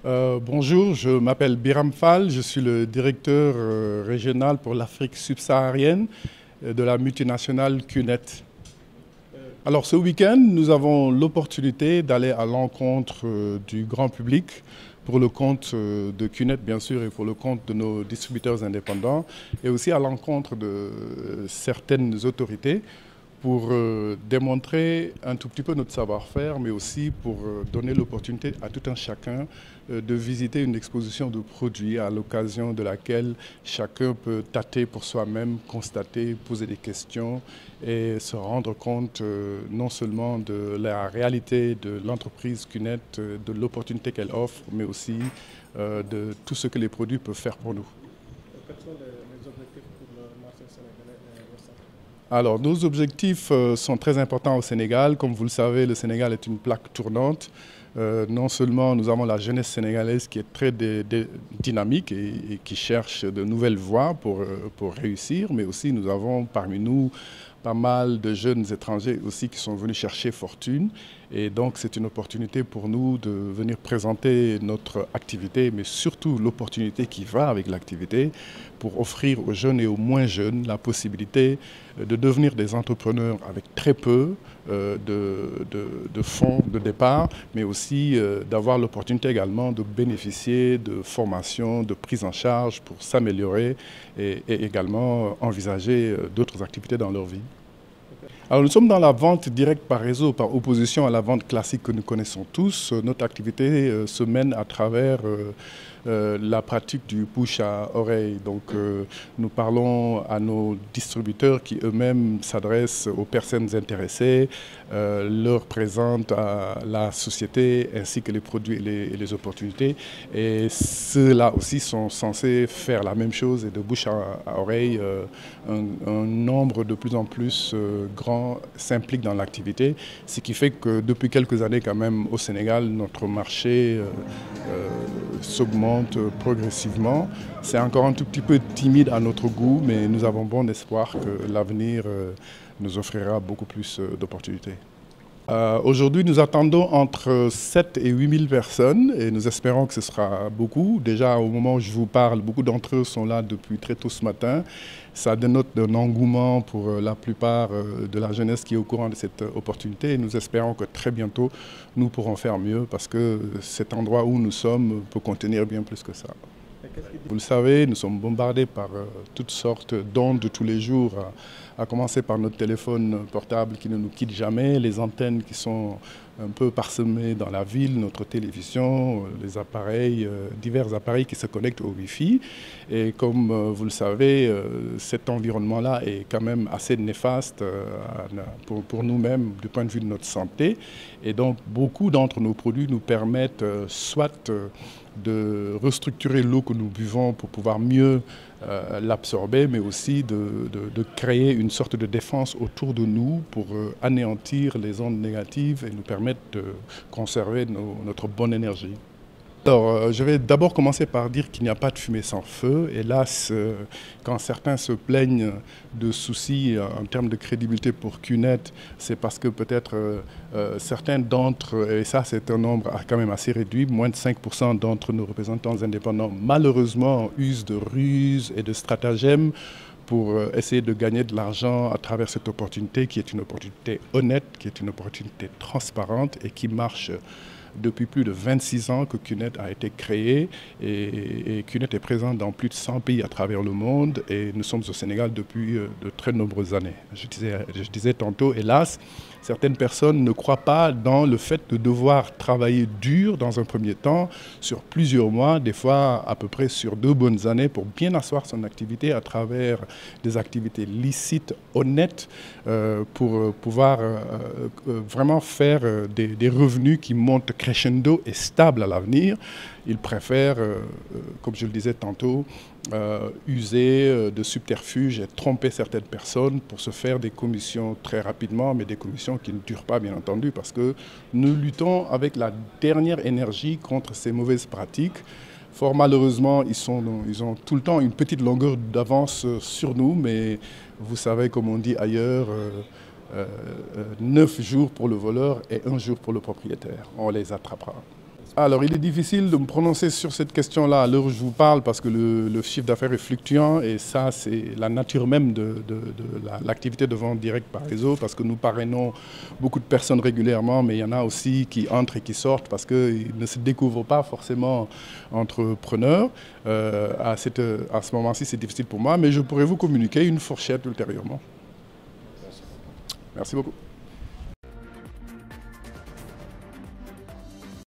Bonjour, je m'appelle Biram Fall, je suis le directeur régional pour l'Afrique subsaharienne de la multinationale QNET. Alors ce week-end, nous avons l'opportunité d'aller à l'encontre du grand public pour le compte de QNET bien sûr et pour le compte de nos distributeurs indépendants et aussi à l'encontre de certaines autorités pour démontrer un tout petit peu notre savoir-faire, mais aussi pour donner l'opportunité à tout un chacun de visiter une exposition de produits à l'occasion de laquelle chacun peut tâter pour soi-même, constater, poser des questions et se rendre compte non seulement de la réalité de l'entreprise QNET, de l'opportunité qu'elle offre, mais aussi de tout ce que les produits peuvent faire pour nous. Quels sont les objectifs pour le marché sénégalais et récent? Alors, nos objectifs sont très importants au Sénégal. Comme vous le savez, le Sénégal est une plaque tournante. Non seulement nous avons la jeunesse sénégalaise qui est très dynamique et qui cherche de nouvelles voies pour réussir, mais aussi nous avons parmi nous pas mal de jeunes étrangers aussi qui sont venus chercher fortune. Et donc c'est une opportunité pour nous de venir présenter notre activité, mais surtout l'opportunité qui va avec l'activité pour offrir aux jeunes et aux moins jeunes la possibilité de devenir des entrepreneurs avec très peu de fonds de départ, mais aussi d'avoir l'opportunité également de bénéficier de formations, de prise en charge pour s'améliorer et également envisager d'autres activités dans leur vie. Alors nous sommes dans la vente directe par réseau, par opposition à la vente classique que nous connaissons tous. Notre activité se mène à travers la pratique du bouche à oreille. Donc nous parlons à nos distributeurs qui eux-mêmes s'adressent aux personnes intéressées, leur présentent à la société ainsi que les produits et les opportunités. Et ceux-là aussi sont censés faire la même chose et de bouche à oreille, un nombre de plus en plus grand s'implique dans l'activité, ce qui fait que depuis quelques années quand même au Sénégal, notre marché s'augmente progressivement. C'est encore un tout petit peu timide à notre goût, mais nous avons bon espoir que l'avenir nous offrira beaucoup plus d'opportunités. Aujourd'hui, nous attendons entre 7 et 8 000 personnes et nous espérons que ce sera beaucoup. Déjà, au moment où je vous parle, beaucoup d'entre eux sont là depuis très tôt ce matin. Ça dénote un engouement pour la plupart de la jeunesse qui est au courant de cette opportunité et nous espérons que très bientôt, nous pourrons faire mieux parce que cet endroit où nous sommes peut contenir bien plus que ça. Vous le savez, nous sommes bombardés par toutes sortes d'ondes de tous les jours, à commencer par notre téléphone portable qui ne nous quitte jamais, les antennes qui sont un peu parsemées dans la ville, notre télévision, les appareils, divers appareils qui se connectent au Wi-Fi. Et comme vous le savez, cet environnement-là est quand même assez néfaste pour nous-mêmes du point de vue de notre santé. Et donc beaucoup d'entre nos produits nous permettent soit de restructurer l'eau que nous buvons pour pouvoir mieux l'absorber, mais aussi de créer une sorte de défense autour de nous pour anéantir les ondes négatives et nous permettre de conserver notre bonne énergie. Alors, je vais d'abord commencer par dire qu'il n'y a pas de fumée sans feu. Hélas, quand certains se plaignent de soucis en termes de crédibilité pour QNET, c'est parce que peut-être certains d'entre, et ça c'est un nombre quand même assez réduit, moins de 5% d'entre nos représentants indépendants, malheureusement, usent de ruses et de stratagèmes pour essayer de gagner de l'argent à travers cette opportunité qui est une opportunité honnête, qui est une opportunité transparente et qui marche depuis plus de 26 ans que QNET a été créé et QNET est présent dans plus de 100 pays à travers le monde et nous sommes au Sénégal depuis de très nombreuses années. Je disais tantôt, hélas, certaines personnes ne croient pas dans le fait de devoir travailler dur dans un premier temps, sur plusieurs mois, des fois à peu près sur 2 bonnes années pour bien asseoir son activité à travers des activités licites, honnêtes, pour pouvoir vraiment faire des revenus qui montent crescendo et stables à l'avenir. Ils préfèrent, comme je le disais tantôt, user de subterfuges et tromper certaines personnes pour se faire des commissions très rapidement, mais des commissions qui ne durent pas, bien entendu, parce que nous luttons avec la dernière énergie contre ces mauvaises pratiques. Fort malheureusement, ils ont tout le temps une petite longueur d'avance sur nous, mais vous savez, comme on dit ailleurs, 9 jours pour le voleur et 1 jour pour le propriétaire. On les attrapera. Alors, il est difficile de me prononcer sur cette question-là à l'heure où je vous parle parce que le chiffre d'affaires est fluctuant et ça, c'est la nature même de l'activité de vente directe par réseau parce que nous parrainons beaucoup de personnes régulièrement, mais il y en a aussi qui entrent et qui sortent parce qu'ils ne se découvrent pas forcément entrepreneurs. À ce moment-ci, c'est difficile pour moi, mais je pourrais vous communiquer une fourchette ultérieurement. Merci beaucoup.